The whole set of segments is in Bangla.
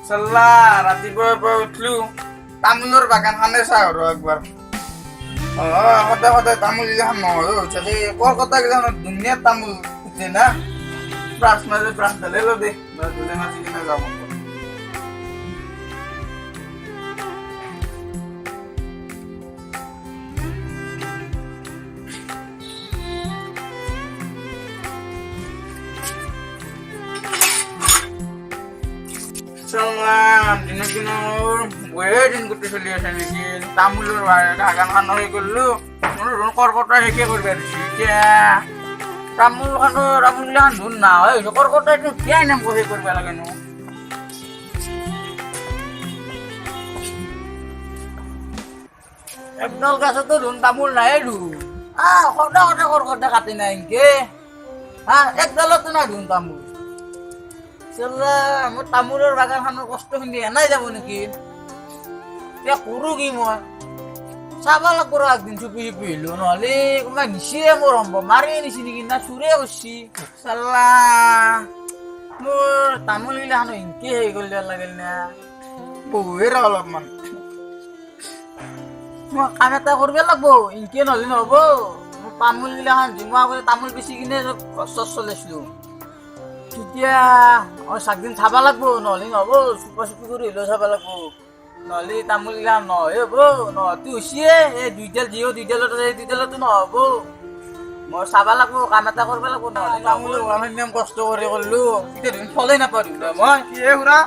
চাল্লা ৰাতিপুৱাৰ পৰা উঠলো তামোলৰ বাগানখনে চাওঁ আৰু একবাৰ সদায় সদায় তামোল গিলাখান নহয় হৈছে সেই কলকাতা গিলাখানত ধুনীয়া তামোল উঠে না ব্ৰাছ মাৰি ব্ৰাছ ঢালে ল দে ব্ৰাছ ঢালে মাজি কিনে যাব দিনক দিনৰ গৈয়ে দিন গোটেই চলি আছে নেকি তামোলৰ বাগানখন হৈ গ'লো কৰ্কটাই শেষে কৰিব দিছে এতিয়া তামোলগিলাখান ধুন নহয় কৰ্কটাইটো কিয় নাম শেষ কৰিব লাগেনো একডাল গাছতো ধুন তামোল নাই ধুন সদায় সদায় কৰ্কটাই কাটি নাই এনকে একডালতো নাই ধুন তামোল মোৰ তামোলৰ বাগানখনৰ কষ্টখিনি এনাই যাব নেকি এতিয়া কৰো কি মই চাব লাগব একদিন চুপি চুপি আহিলো নহ'লে কোনোবাই নিচিয়ে মোৰ সম্ভৱ মাৰি নিছি নেকি না চুৰে কৰিছি চাল্লা মোৰ তামোল গিলাখানো ইনকে হেৰি কৰি দিব লাগিল না বহুৱে ৰ অলপমান মই কাম এটা কৰিব লাগব ইনকে নহ'লে নহ'ব মোৰ তামোল গিলাখান জোমা কৰি তামোল বেচি কিনে গছ চলাইছিলো তেতিয়া চাকদিন চাব লাগব নহ'লে নহ'ব চুপা চুপি কৰি হ'লেও চাব লাগব নহ'লে তামোল গিলা নহয় হ'ব নহতো হৈছিয়ে এই দুইডালতো নহ'ব মই চাব লাগব কাম এটা কৰিব লাগব নহ'লে তামোলৰ ইমান কষ্ট কৰি কৰিলো এতিয়া দেখোন ফলেই নাপালোঁ মই কি খুৰা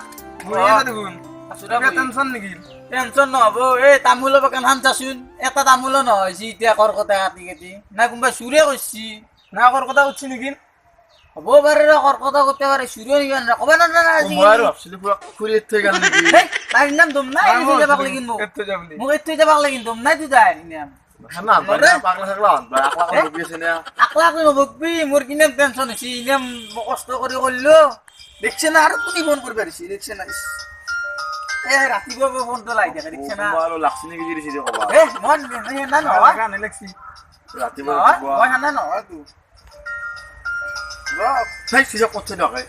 টেনচন নেকি টেনচন নহ'ব এই তামোলৰ বাগানখন চাচোন এটা তামোলো নহয় যি এতিয়া কৰ্কটাই কাটি কাটি না কোনোবাই চুৰে কৰিছি না কৰ্কটা উঠছি নেকি হ'ব পাৰে ৰ কৰ্কটা করতে পারে চুরিও নিবেন না কবে না না আজি মই ভাবছিলো পুরা খুলি থৈ গেল নেকি তাই নাম দম নাই এনে যাবাক লাগিন মোক এতে যাবাক লাগিন দম নাই তুই যাই নাম না পাগলা থাকলা আকলা বকবিছে না আকলা কই বকবি মোর কিনে টেনশন হইছি নাম কষ্ট করে করলো দেখছ না আর তুমি ফোন করবে আরছি দেখছ না এ রাতিপুৱা ফোন তো লাই দেখা দেখছ না মারো লাগছি নাকি দিছি রে কবা এ মন না না গান লাগছি রাতিপুৱা মই হানা ন তুই Saya sudah kocok dah kan?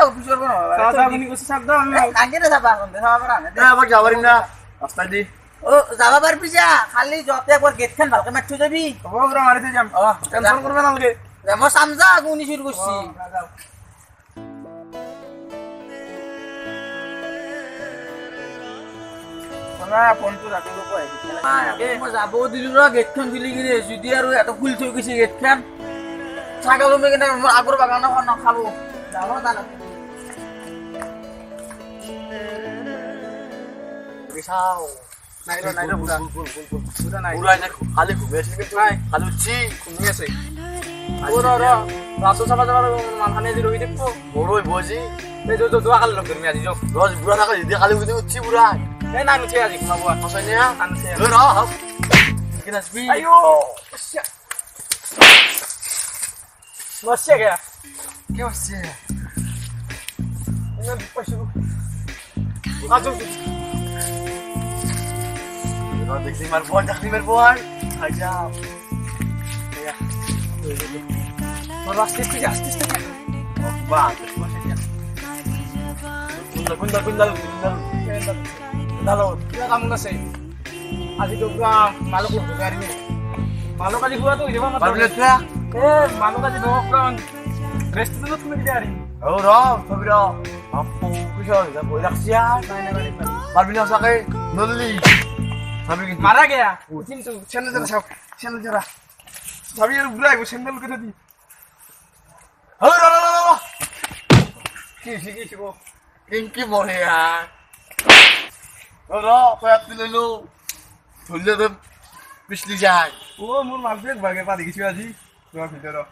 Officer pun apa? Tahu ini khusus sabda. Angker dah sabda, sama berang. Dah apa jawarin dah? Pasti di. Oh, sabda berbisa. Kali jawabnya aku gate kan, balkan macam tu jadi. Apa berang hari tu jam? Oh, cancel kurang lagi. Ya mau samza aku ni suruh kusi. Mana phone tu dah tu kau? Mau sabda dulu lah gate kan dulu gini. Jadi aru atau full tu kusi gate kan. ছাগল আমি কিনে আগৰ বাগানখন খাব যাওঁ তালে বিছাও নাইৰো পুৰা নাই পুৰা নাই খালি ঘুমে আছে কিন্তু নাই খালি উঠি ঘুমি আছে ৰ ৰাসো চাবা যাবা মানখানে দি ৰহি দেখো বড়ই বজি এই যোৱা কালি লগ তুমি আজি ৰজ বুঢ়া থাকে যদি কালি উঠি বুঢ়া এই নাই উঠি আজি খাব সঁচাই না আনছে ৰ কি নাচবি আইও Masih ya? Kau masih ya? Ini pasir. Masuk. Kita diklimar buan. Aja. Ya. Merastis ya. Oh, bagus maksudnya. Gundal. Dalo. Ya kamu ngasih. Adik juga malu juga hari ini. Malu kali gua tuh, dia mah. Bablet ya. মানো কাজে নকরান রেস্ট তো তুমি কি জানি ও র কবিরা আপু কিসো যা বই রাখছি আর নাই না পারবি না সাকে নলি সাবি কি মারা গয়া কিন্তু চ্যানেল জরা সব চ্যানেল জরা সাবি এর বুড়াই গো চ্যানেল কথা দি ও র কি শিখো কি বলে আর ও র কয়াত লইলো ধরলে তো পিছলি যায় ও মোর মালপেক ভাগে পা দেখিছি আজি Dua video dah.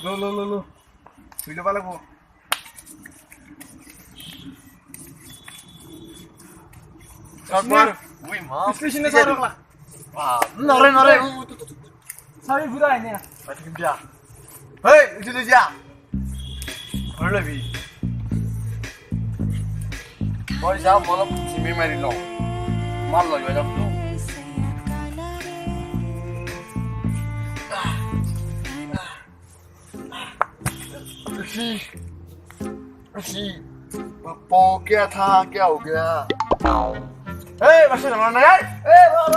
Lo. Video apa lagu? Sabar. Wih, maaf. Sini sarung lah. Wah, nore. Sari budak ini ya. Pati dia. Hei, itu dia. Mana lebih? Kau jauh malam sini mari lo. Malam juga jauh tu. किसी पप्पो क्या था क्या हो गया ए बस ना यार এ র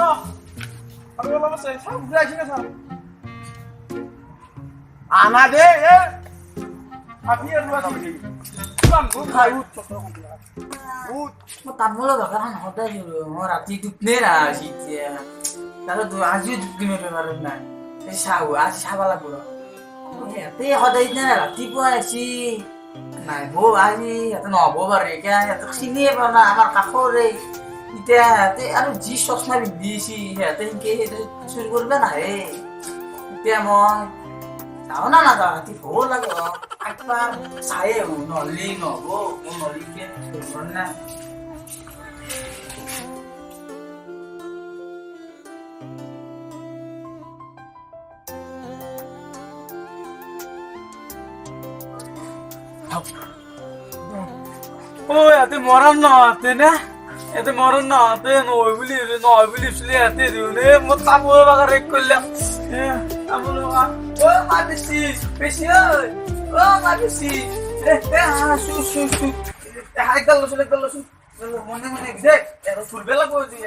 আমি বললাম সে সব ঘুরে আসি না সব आना दे ए আপনি আর রুয়া দিবি কাম গো খাই উঠ उठ মই তামোলৰ বাগান সদায় জুৰো মই ৰাতি দুপনে না আসি এতিয়া তাৰো আজিও দুপনি মেৰে পাৰো নাই এই চাও আজি চাবা লাগব ইয়াতে সদায় না ৰাতিপুৱা আসি নাই বৌ আজি ইয়াতে নহ'ব পাৰে এতিয়া ইয়াতে চিনিয়ে পোৱা নাই আমাৰ কাষৰে এতিয়া ইয়াতে আৰু যি চশমা পিন্ধিছি সিহঁতে সেনকে সেইটো চুৰ কৰিব নাহে এতিয়া মই যাওঁ না নাযাওঁ ৰাতি ভয় লাগে একবাৰ চাই আহোঁ নহ'লে নহ'ব মোৰ নহ'লে ধৰিব না ও ইয়াতে মৰম নহতে না ইয়াতে মৰম নহতে নহয় বুলি চলি ইয়াতে দিওঁ নে মোৰ তামোলৰ বাগান ৰেক কৰিলে তামোলৰ বাগান ও মা বেছি বেছি ঐ ও মা বেছি একদল লৈছো মনে মনে দেখ এত ফুলবে লাগবো যে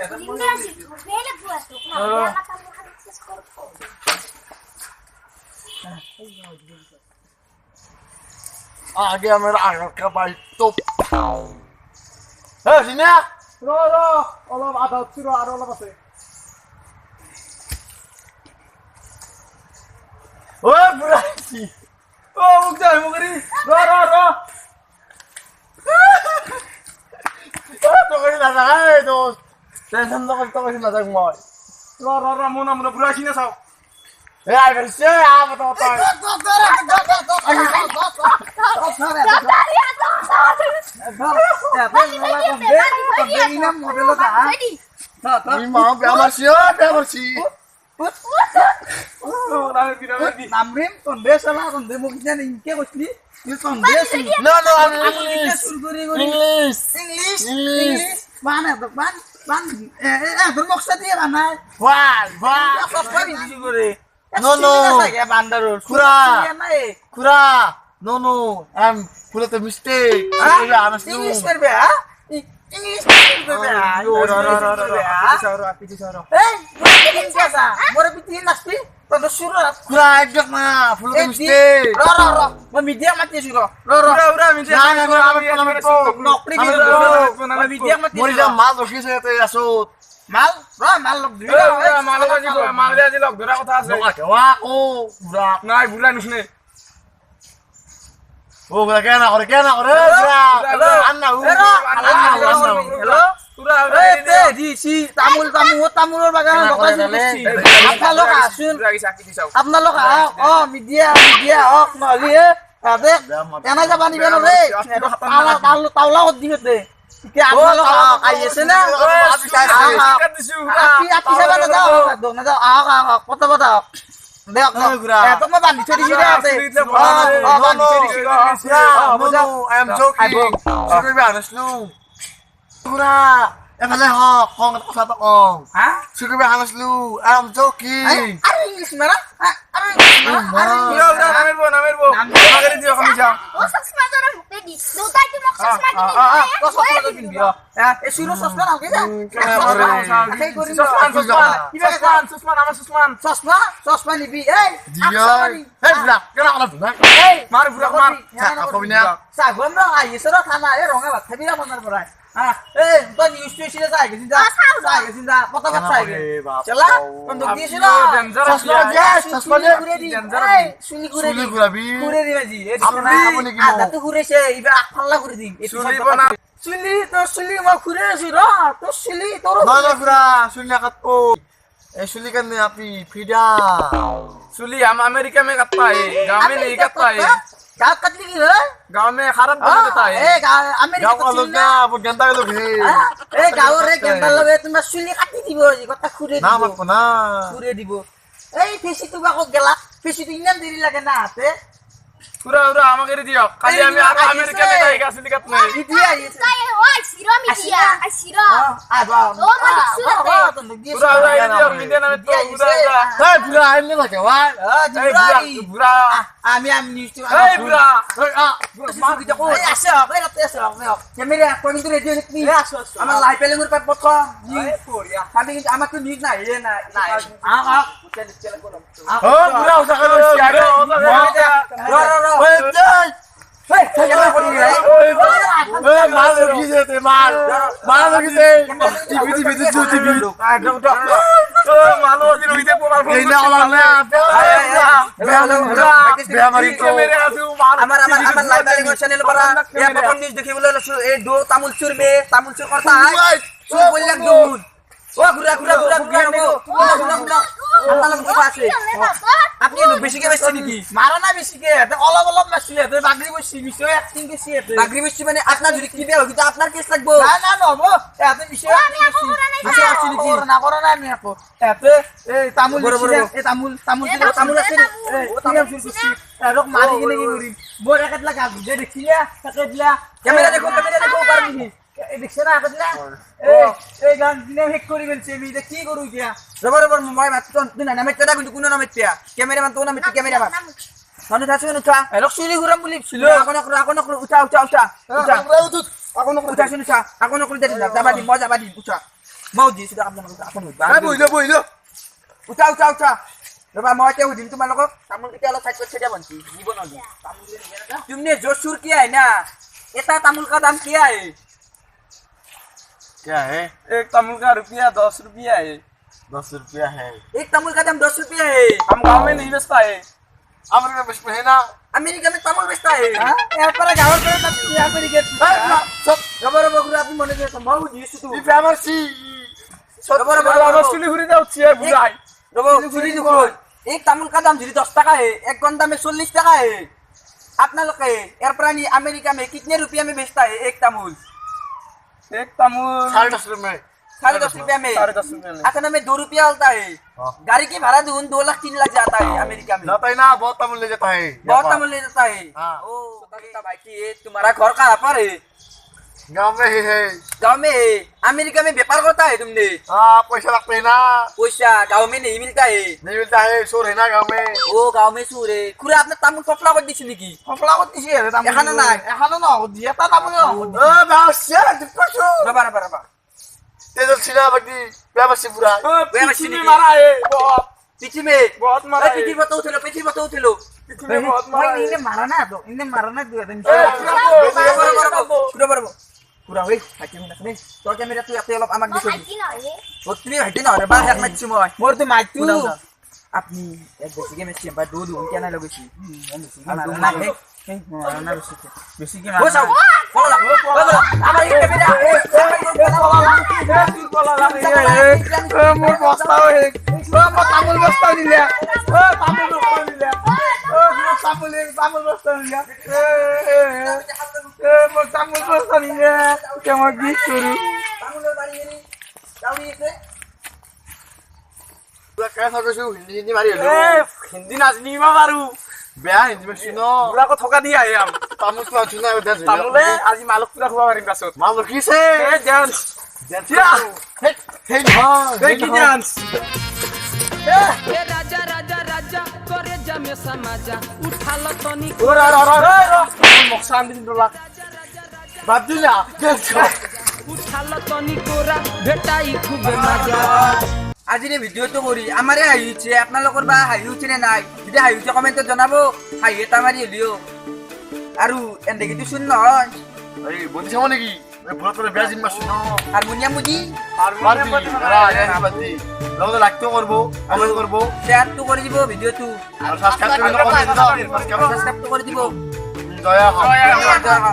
आ गया मेरा आंगन का भाई तो ए सिन्या ৰ অলপ আধা উঠছি ৰ আৰু অলপ আছে ओ बुराई ও মুখ যাই মুখৰি ৰ ओ तो कहीं ना जाए दोस्त टेंशन तो कहीं ना जाए मैं ৰ মোৰ নাম বুঢ়া চিনে চাও ए आ फिर से आ बताओ तो 이 마음 배워마시오 배워마시 নামৰিম সন্দেহ চলা সন্দেহ মোক এতিয়া নিকে কৈছিলি সন্দেহ no no English English English মানে তোৰ মকচা দিয়ে বানাই why no no বান্দাৰৰ Kura Kura no no I'm full of the mistake English কৰবে Ha English কৰবে মোৰ পিঠি নাচবি তই শুৰু Kura একদম না full of the mistake মই মিডিয়া মাতি আছো মিডিয়া মাতি মই যা মাল ৰখিছে ইয়াতে আছো মাল মাল লগ ধৰি মালে আজি লগ ধৰা কথা আছে নকা কেৱা ও বুঢ়া নাই বুলা নুশুনে ও বুঢ়া কেনা কৰে বুঢ়া আন্না ও হেল্ল' তামোলৰ বাগান আপোনালোক আহক মিডিয়া আহক নহ'লে এনে যাবা নিবে নৰে তাওলা কৰি দিম এতিয়া আপোনালোক আহক আহি আছে না নাযাওঁ আহক পতা আহক দেখ এটো মই বান্ধি থৈ দিছো I am joking চুৰিবা আনছলো বুঢ়া এফালে খং কথা এটা কওঁ চুৰিবা আনছলো I am joking আৰু ইংলিছ মাৰা আৰু ইংলিছ মাৰা নামিৰব আমাকে দিও আমি যাও চচমা নালগে চচমা নিবি মাৰ বুঢ়া মাৰ চাগম ৰ আহিছে ৰ খানা এই ৰঙা ভাত খাবি আপোনাৰ পৰাই তই নিউজ ষ্টেচনে চাই গেছিন যা পতাপত চাই গে চলা বন্ধুক দিয়েছিল চুলি ঘুরে দি বাজি আদাটো ঘুরেছে এবার আফাল্লা করে দিম চুলি মই ঘুরে আছি র তোর চুলি তোর বুঢ়া চুলি কাট এই চুলি কাৰণে আপনি ফিডা चुली हम अमेरिका में कटता है गांव में नहीं कटता है गाँव कटली की है गांव में खराब बना देता है अमेरिका গাঁও লোক না বহুত গেন্দা লোক হে গাঁৱৰে কেন্দাৰ লগে তোমাৰ চুলি কাটি দিব কথা খুৰে না দিব মাত না খুৰে দিব এই ফেসিটো বাকো গেলা ফেসিটো ইমান দেৰি লাগে না হাতে पूरा पूरा আমাকে দিও খালি আমি আর আমেরিকা में जाएगा चुली कटने ইডিয়া আইছিরা মিডিয়া আইছিরা আবা ও মালিক সুরাতে বুড়া বুড়া এই যে মিডিয়া নামে তো বুড়া বুড়া এই বুড়া আইলে থাকে ভাই এই বুড়া বুড়া আমি নিশ্চয় এই বুড়া মা কি দেখো এই আসো কই রাতে আসো ক্যামেরা কোন দিন রেডিও দেখনি আমার লাইভ পেলে মোর পাট পট আমি কিন্তু আমার তো নিউজ নাই এ না ও বুড়া ওসা করে শিয়ারে মাল লগিছে তে মাল লগিছে টিভি টিভি মানো দিন হইতে পোলার এই না ওলা না বেমারি তো আমার লাইভ পেলে চ্যানেল করা এ প্রথম নিউজ দেখিবলৈ এই দো তামুল চুর করতা হয় চুর বললাম দুন ও ঘুরা আপনার কথা আছে আপনি বেশিকে বেশি নাকি মারা না বেশিকে অলপ বেশি এতে বাগরি বেশি বিষয় অ্যাক্টিং বেশি এতে বাগরি বেশি মানে আপনার যদি কি বের কিন্তু আপনার কেস লাগবো না নবো এতে বিষয় অ্যাক্টিং বেশি আছে নাকি না করো না আমি আপু এতে এই তামুল এই তামুল আছে ও তামুল বেশি এরক মারি কিনে কি করি মোর একাত লাগা যে দেখিয়া তাকে দিলা ক্যামেরা দেখো পারবি দেখছ না একাত দিলা এই গান দিনে হেক করি বলছে আমি এটা কি করু দিয়া রবার মই মাত্র দিনা নামে তেরা কিন্তু কোন নামে তিয়া ক্যামেরাম্যান তো নামে ক্যামেরাম্যান মানে থাকছ না উঠা এরক শুনি ঘুরাম বলি ছিল এখন উঠা এখন দে যাবাদি মজাবাদি উঠা মাউদি সেটা আপনার এখন বইলো উঠা ৰবা মই তেও দিন তোমালোকক তামোল কেতিয়া অলপ সাইড কৰি দিয়া বন্তি জীবন দি तुमने जो शुरू किया है ना इतना तामुल का दाम क्या है क्या है एक तमिल का रुपया 10 रुपया है 10 रुपया है एक तामुल का दाम 10 रुपया है हम गांव में नहीं बेचता है अमेरिका में है ना अमेरिका में तामुल बेचता है यहाँ पर गाँव पर अमेरिका सब रबर बगुरा अपनी मने के माऊ जी तू ये फेमस रबर सुली हुरी जाउछि है बुझाई रबर सुली देखो एक तामुल का दाम 10 टका है एक घंटा में 40 टका है अपना लोग एयर प्राणी अमेरिका में कितने रुपया में बेचता है एक तामुल एक तमिल 10.5 रुपए 10.5 रुपया में 10.5 रुपया में असल में 2 रुपया होता है गाड़ी की भाड़ा दून 2 लाख 3 लाख जाता है अमेरिका में जाता है ना बहुत तमिल ले जाता है बहुत तामुल ले जाता है हाँ। ओ भाई की ये तुम्हारा घर कहाँ पर है गांव में ही है गाँव में है अमेरिका में व्यापार करता है तुमने हाँ पैसा लगता है ना पैसा गाँव में नहीं मिलता है नहीं मिलता है शोर है ना गांव में ও গাঁও মে সুরে খুরা আপনি তামুল ফফলা করে দিছি নাকি ফফলা করে দিছি এ তামুল এখানে নাই এখানে না দিয়া তা তামুল ओ बासिया दुपछो বাবা ते जो सिना बटी बेबसी पूरा पीछे में मारा है बहुत पीछे में बहुत मारा है पीछे बताओ थे पीछे में बहुत मारा है इन्हें मारा ना दो दिन পুরা হই হাকি না নে তোর ক্যামেরা তুই আপনি অলপ আমাক দিছো কি না রে ও তুমি হাইতে না রে বা এক মাইছি মই মোর তো মাইতু আপনি এক বেশি কে মেছি বা দো দো কেন লাগছি না হে না বেশি কি ও সাউ বলা আমার এই ক্যামেরা মোর বস্তা হয়ে ও তামুল বস্তা নিলে ও তামুল বস্তা নিলে ও তামুল বস্তা নিলে মোর তামুল বস্তা নিলে কেমন কি করি তামুলের বাড়ি গেলি যাওই এসে पूरा कैसा कुछ हिंदी मारी है हिंदी नाचनी में मारू बेया हिंदी में सुनो पूरा को थोका दिया है हम तामुल को सुना है दस तामुले आज मालक पूरा हुआ मारी पासत मालूम किसे ए डांस क्या हे हां देखी डांस ए राजा राजा राजा करे जमे समाजा उठाल तनी ओरा मक्सान दिन डोला बाबूला उठाल तनी कोरा भेटाई खूबे मजा আজি রে ভিডিও তো করি আমারে হাইছে আপনাদের বা হাইছে না নাই যদি হাইছে কমেন্টে জানাবো হাইয়ে তামারি হলিও আৰু এন্ডে কিছু শুন নয় अरे बोली समझने की मैं बोला तो बेया जिम्मा सुनो হারমোনিয়াম বুঝি বাতি লোক লাগতো করব কমেন্ট করব শেয়ার তো করে দিব ভিডিও তো আর সাবস্ক্রাইব করে কমেন্ট দাও সাবস্ক্রাইব তো করে দিব দয়া হয় দয়া